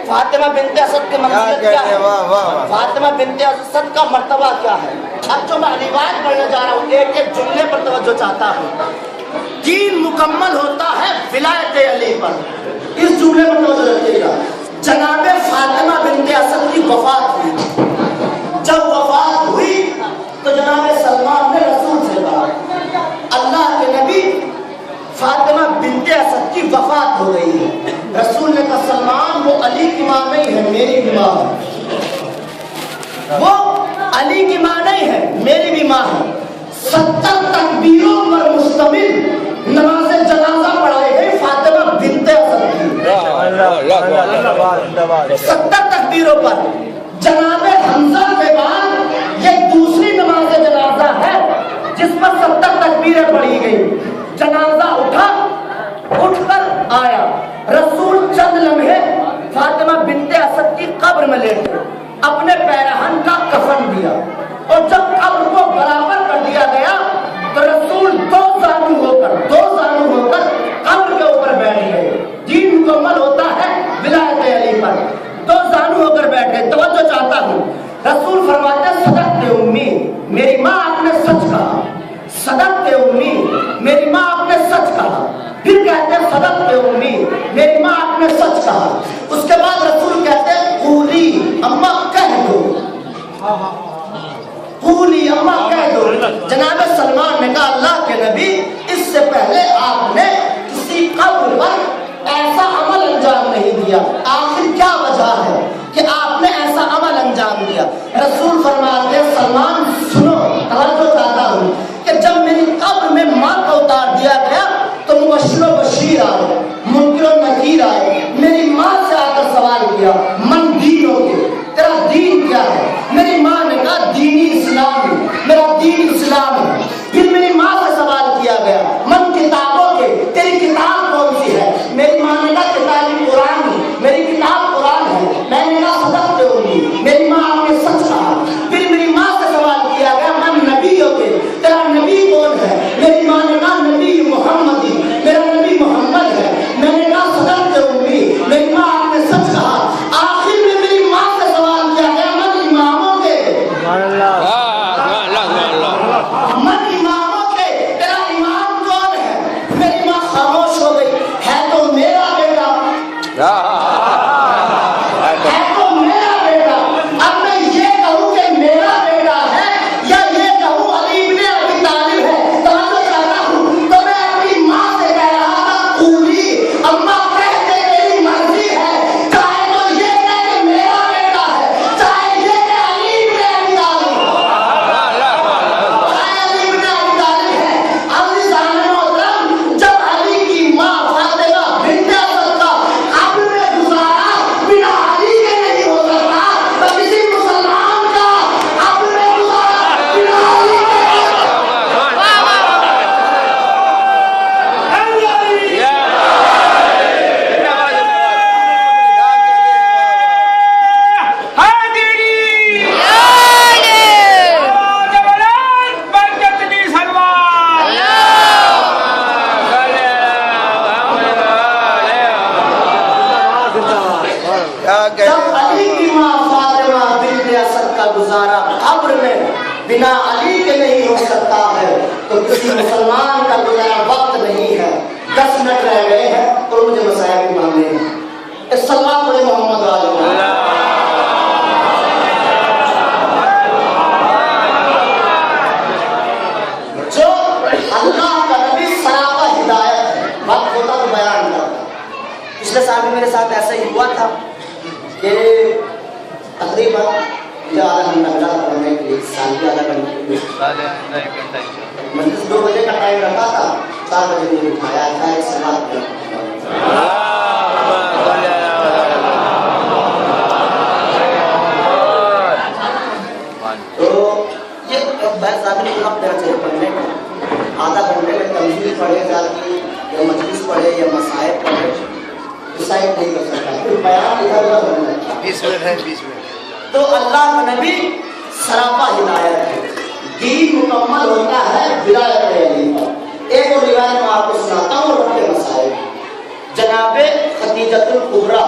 فاطمہ بنت اسد کی منزلت کیا ہے، فاطمہ بنت اسد کا مرتبہ کیا ہے۔ اب جو میں روایت پڑھنے جا رہا ہوں ایک ایک جملے پر توجہ چاہتا ہوں۔ دین مکمل ہوتا ہے ولایت علی پر، اس جملے پر توجہ رکھیے گا۔ جناب فاطمہ بنت اسد کی وفات ہوئی، جب وفات ہوئی تو جناب سلمان نے رسول سے کہا اللہ کے نبی فاطمہ بنت اسد کی وفات ہو گئی ہے۔ رسول نے کہا سلمان وہ علی کی ماں نہیں ہے میری بھی ماں ہے، وہ علی کی ماں نہیں ہے میری بھی ماں ہے۔ 70 تکبیروں پر مشتمل نماز جنازہ پڑھائی گئی فاطمہ بنت اسد کی، 70 تکبیروں پر۔ جناب حمزہ کے بعد یہ دوسری نماز جنازہ ہے جس پر 70 تکبیریں پڑھی گئی۔ جنازہ اٹھا، اٹھ کر آیا، رسول چند لمحے فاطمہ بنت اسد کی قبر میں لیٹے، اپنے پیرہن کا کفن دیا، اور جب قبر کو برابر کر دیا گیا تو رسول دو زانو ہو کر قبر کے اوپر بیٹھ گئے۔ دین مکمل ہوتا ہے ولایت علی پر، دو زانو ہو کر بیٹھے۔ توجہ چاہتا ہوں، رسول فرماتے ہیں صدقت امی، میری ماں آپ نے سچ کہا، صدقت امی، میری ماں آپ نے سچ کہا۔ پھر کہتے ہیں صدقت امی، میری ماں آپ نے سچ کہا۔ اس کے بعد رسول کہتے ہیں قولی اماں کہہ دو، قولی اماں کہہ دو۔ جناب سلمان نے کہا اللہ کے نبی اس سے پہلے آپ نے کسی قبر پر ایسا عمل انجام نہیں دیا، آخر کیا وجہ ہے کہ آپ نے ایسا عمل انجام دیا؟ رسول فرماتے ہیں سلمان سنو، توجہ چاہتا ہوں کہ جب میری قبر میں ماں کو اتار دیا گیا تو مبشر و بشیر آئے، منکر و نکیر آئے، میری ماں سے آ کر سوال کیا من دین ہو کے، تیرا دین کیا ہے؟ میری ماں نے کہا دینی اسلام ہے، میرا دین اسلام ہے۔ پھر میری ماں سے سوال کیا گیا من کتابوں کے، تیری کتاب کون سی ہے؟ میری ماں نے کہا کتاب قرآن ہے، میری کتاب قرآن ہے۔ میں نے کہا صدقت ہوگی، میری ماں آپ نے سچ کہا۔ پھر میری ماں سے سوال کیا گیا من نبی ہو کے، تیرا نبی کون ہے؟ میری ماں نے کہا نبی محمدی، میرا نبی محمد ہے۔ میں نے کہا صدقت ہوگی، میری ماں آپ نے سچ کہا۔ آخر میں میری ماں سے سوال کیا گیا من اماموں کے، من اماموں کے، تیرا امام کون ہے؟ میری ماں خاموش ہو گئی، ہے تو میرا بیٹا، ہے تو میرا بیٹا۔ اب میں یہ کہوں کہ میرا بیٹا ہے یا یہ کہوں علی ابن ابی طالب ہے، توجہ چاہتا ہوں، تو میں اپنی ماں سے کہہ رہا تھا قولی اماں کہتے تیری مرضی ہے، چاہے تو یہ کہہ کہ میرا بیٹا ہے، چاہے یہ کہ علی ابن ابی طالب ہے، چاہے علی ابن ابی طالب ہے۔ عزیزان محترم، جب علی کی ماں فاطمہ بنت اسد کا قبر میں گزارا بنا علی کے نہیں ہو سکتا، تو کسی مسلمان کا قبر میں گزارا بنا علی کے نہیں ہو جب علی کی ماں فاطمہ بنت اسد کا گزارا قبر میں بنا علی کے نہیں ہو سکتا ہے تو کسی مسلمان کا گزارا وقت نہیں ہے۔ 10 منٹ رہ گئے ہیں اور مجھے مسائل بھی ماننے ہیں۔ صلوات علی محمد و آل محمد۔ جو اللہ کا نبی سراپا ہدایت ہے، وقت ہوتا تو بیان کرتا۔ پچھلے سال بھی میرے ساتھ ایسا ہی ہوا تھا کہ تقریباً مجھے آدھا گھنٹہ ملا پڑھنے کے لیے، سال بھی آدھا گھنٹے کے لیے۔ مجلس 2 بجے کا ٹائم رکھا تھا، 4 بجے مجھے اٹھایا تھا ایک سوال کیا۔ تو یہ بحث آدمی کو وقت دینا چاہیے پڑھنے کا۔ آدھا گھنٹے میں تنظیم پڑھے جاتی یا مجلس پڑھے یا مسائل پڑھے ڈیسائڈ نہیں کر سکتا، پھر بیان ادھر ادھر ہونا ہے۔ 20 منٹ ہے، 20 منٹ۔ تو اللہ کا نبی سراپا ہدایت ہے، دین مکمل ہوتا ہے ولایت علی پر۔ ایک اور روایت میں آپ کو سناتا ہوں رب کے مسائل۔ جناب خدیجۃ الکبریٰ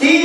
3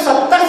70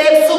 100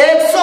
100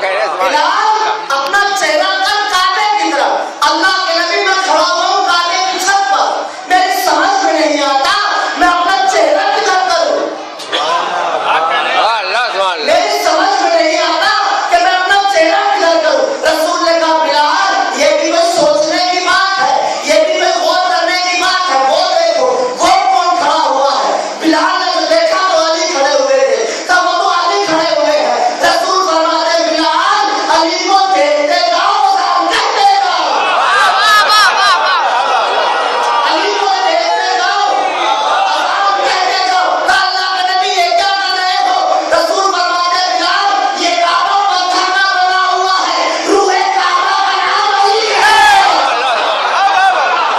بلال اپنا چہرہ کر کعبے کی طرف، اللہ کے نبی میں کھڑا ہوا ہوں کعبے کی چھت پر، میری سمجھ میں نہیں آتا میں اپنا چہرہ کدھر کروں، میری سمجھ میں نہیں آتا کہ میں اپنا چہرہ کدھر کروں۔ رسول نے کہا بلال یہ بھی کوئی سوچنے کی بات ہے، یہ بھی کوئی غور کرنے کی بات ہے، وہ دیکھو وہ کون کھڑا ہوا ہے۔ بلال نے جو دیکھا تو علی کھڑے ہوئے تھے، کہا وہ تو علی کھڑے ہوئے ہیں۔ رسول فرماتے بلال علی کو دیکھتے جاؤ سلام کہتے جاؤ، علی کو دیکھتے جاؤ سلام کہتے جاؤ۔ کہا اللہ کے نبی یہ کیا کر رہے ہو؟ رسول فرماتے بلال یہ کعبہ پتھر کا بنا ہوا ہے، روح کعبہ کا نام علی ہے۔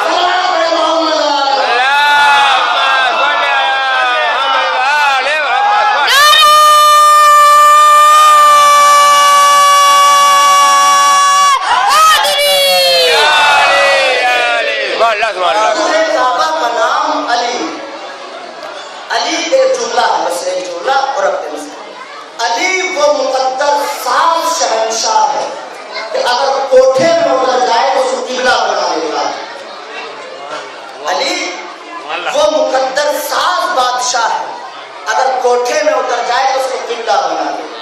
سلام علیہ محمد روح کعبہ کا نام علی۔ علی ایک جملہ ہے، بس ایک جملہ اور اپنے مسئلہ۔ علی وہ مقدر ساز شہنشاہ ہے کہ اگر کوٹھے میں اتر جائے تو اس کو قبلہ بنا دے گا۔ علی وہ مقدر ساز بادشاہ ہے، اگر کوٹھے میں اتر جائے تو اس کو قبلہ بنا دے گا۔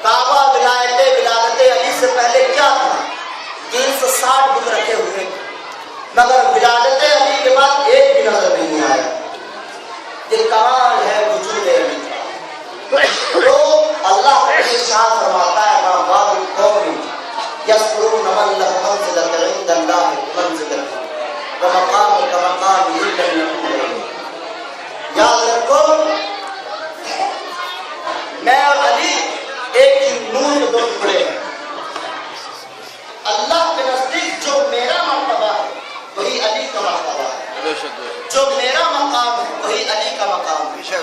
کعبہ ولادت علی سے پہلے کیا تھا؟ 360 بت رکھے ہوئے تھے، مگر ولادت علی کے بعد ایک بھی نظر نہیں آیا۔ یہ کمال ہے وجود علی کا۔ تو اللہ کا ارشاد فرماتا ہے مَا بَالُ الْقَوْمِ يَذْكُرُونَ مَن لَّهُ مَنزِلَةٌ عِندَ اللَّهِ بِمَنزِلَتِهِ وَمَقَامُكَ مَقَامِهِ لَمْ يَكُنْ لَهُ۔ یاد رکھو میں اور علی ایک ہی نور کے دو ٹکڑے ہیں۔ اللہ کے نزدیک جو میرا مرتبہ ہے وہی علی کا مرتبہ ہے، جو میرا مقام ہے وہی علی کا مقام ہے،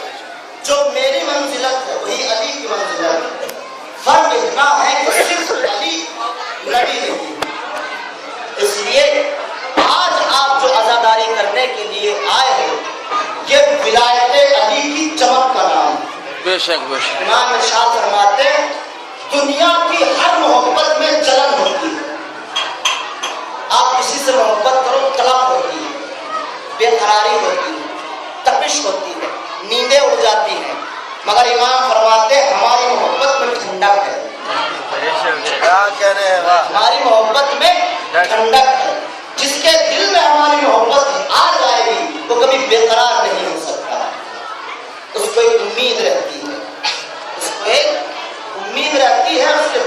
جو میری منزلت ہے وہی علی کی منزلت ہے۔ فرق اتنا ہے کہ صرف علی نبی نہیں۔ اس لیے آج آپ جو عزاداری کرنے کے لیے آئے ہیں یہ ولایت علی کی چمک کا نام ہے۔ بے شک بے شک۔ امام ارشاد فرماتے ہیں دنیا کی ہر محبت میں جلن ہوتی ہے، آپ کسی سے محبت کرو طلب ہوتی ہے، بے قراری ہوتی ہے، تپش ہوتی ہے، نیندیں اڑ جاتی ہیں، مگر امام فرماتے ہیں ہماری محبت میں ٹھنڈک ہے، کیا کہنے ہیں واہ۔ ہماری محبت میں ٹھنڈک ہے۔ جس کے دل میں ہماری محبت آ جائے گی وہ کبھی بے قرار نہیں ہو سکتا، اس کو ایک امید رہتی ہے، اس کو ایک امید رہتی ہے، اس کے